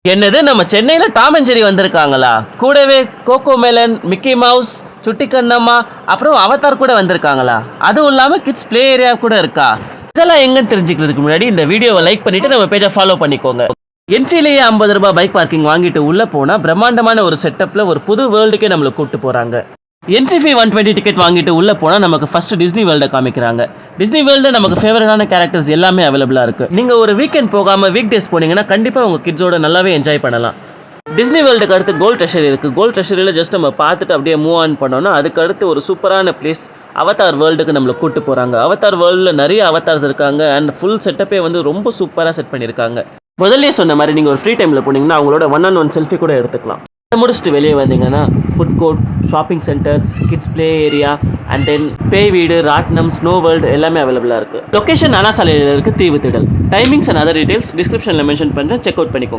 என்னது நம்ம சென்னையில டாம் அண்ட் ஜெர்ரி வந்திருக்காங்களா? கூடவே கோகோ மெலன், மிக்கி மவுஸ், சுட்டி கண்ணம்மா, அப்புறம் அவதார் கூட வந்திருக்காங்களா? அதுவும் இல்லாம கிட்ஸ் ப்ளே ஏரியா கூட இருக்கா? இதெல்லாம் எங்கன்னு தெரிஞ்சுக்கிறதுக்கு முன்னாடி இந்த வீடியோவை லைக் பண்ணிட்டு நம்ம பேஜை ஃபாலோ பண்ணிக்கோங்க. என்ட்ரிலேயே ₹50 பைக் பார்க்கிங் வாங்கிட்டு உள்ள போனா பிரம்மாண்டமான ஒரு செட்டப்ல ஒரு புது வேர்ல்டுக்கே நம்மளை கூட்டு போறாங்க. என்ட்ரி ஃபீ 120 டிக்கெட் வாங்கிட்டு உள்ள போனா நமக்கு ஃபர்ஸ்ட் டிஸ்னி வேர்ல்ட காமிக்கிறாங்க. டிஸ்னி வேர்ல்டு நமக்கு ஃபேவரட்டான கேரக்டர்ஸ் எல்லாமே அவைலபிளா இருக்கு. நீங்க ஒரு வீக்கெண்ட் போகாம வீக் டேஸ் போனீங்கன்னா கண்டிப்பா உங்க கிட்ஸோட நல்லாவே என்ஜாய் பண்ணலாம். டிஸ்னி வேர்ல்டுக்கு அடுத்து கோல்ட் ட்ரெஷரி இருக்கு. கோல்ட் ட்ரெஷரியில் ஜஸ்ட் நம்ம பார்த்துட்டு அப்படியே மூவ் ஆன் பண்ணோம்னா அதுக்கு அடுத்து ஒரு சூப்பரான பிளேஸ் அவதார் வேர்ல்டுக்கு நம்மளை கூட்டு போறாங்க. அவதார் வேர்ல்டில் நிறைய அவதார்ஸ் இருக்காங்க அண்ட் ஃபுல் செட்டப்பே வந்து ரொம்ப சூப்பராக செட் பண்ணியிருக்காங்க. முதல்ல சொன்ன மாதிரி நீங்கள் ஒரு ஃப்ரீ டைமில் போனீங்கன்னா அவங்களோட 1-on-1 செல்ஃபி கூட எடுத்துக்கலாம். முடிச்சுட்டு வெளியே வந்தீங்கன்னா food court, shopping centres, kids play area and then பேய் வீடு, ராட்னம், ஸ்னோ வேர்ல்டு எல்லாமே அவைலபிளாக இருக்குது. லொக்கேஷன் அனாசாலையில் இருக்குது, தீவு திடல். டைமிங்ஸ் அண்ட் அதர் டீடைல்ஸ் டிஸ்கிரிப்ஷனில் மென்ஷன் பண்ணுறேன், செக் அவுட் பண்ணிக்கோங்க.